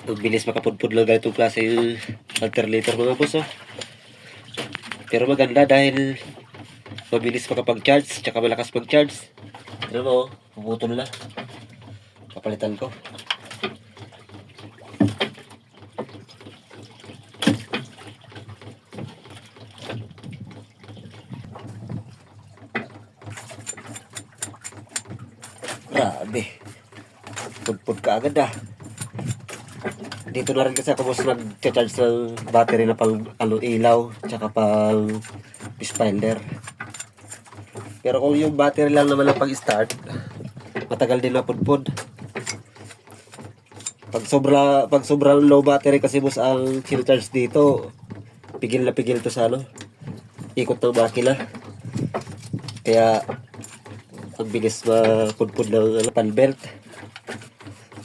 Ang bilis makapudpud lang ganitong klase yung alternator mga boss, oh. Pero maganda dahil mabilis makapag-charge, tsaka malakas mag-charge. Ano mo, puputol na. Kapalitan ko. Grabe. Pudpud ka agad ah. Dito na rin kasi ako boss nag-charge ng battery na pang ilaw, tsaka pang finder. Pero kung yung battery lang naman ang pag-start, matagal din mapudpud. Pag sobrang low battery kasi boss ang charge dito, pigil na pigil to sa ikot ng makina. Kaya ang bilis mapudpud ng pan belt.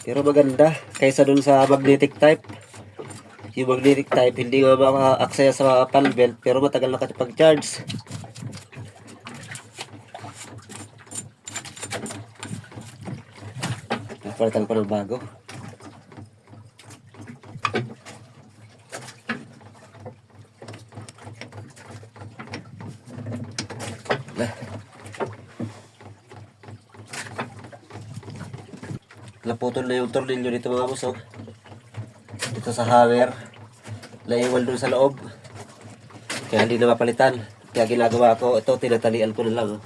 Pero maganda kaysa dun sa magnetic type. Yung magnetic type hindi nga maka-access sa pan belt pero matagal na kasi pag-charge. Palitan ko ng bago. Naputol na yung tornilyo dito mga boss, oh. Dito sa hammer. Naiwan dun sa loob. Kaya hindi na mapalitan. Kaya ginagawa ko, ito tinatalian ko na lang, oh.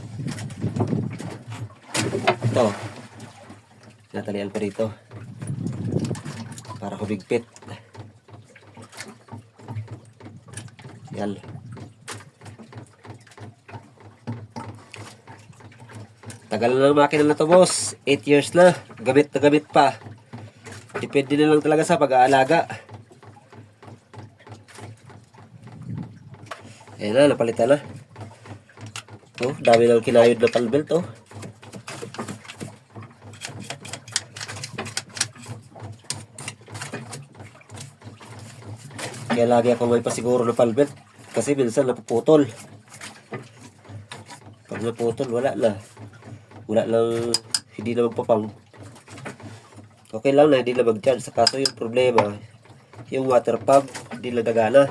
Ito. Tinatalian ko dito. Para humigpit. Yan. Tagal na ng makina na to boss. 8 years na. Gamit na gamit pa. Depende na lang talaga sa pag-aalaga. Ayan na, napalitan na. Oh, dami ng kinayod na pan belt, oh. Kaya lagi ako may pasiguro na pan belt. Kasi minsan napuputol. Pag naputol, wala na. Wala lang, hindi na magpapang. Okay lang na hindi na mag-charge. Sa kaso yung problema, yung water pump, hindi na gagana.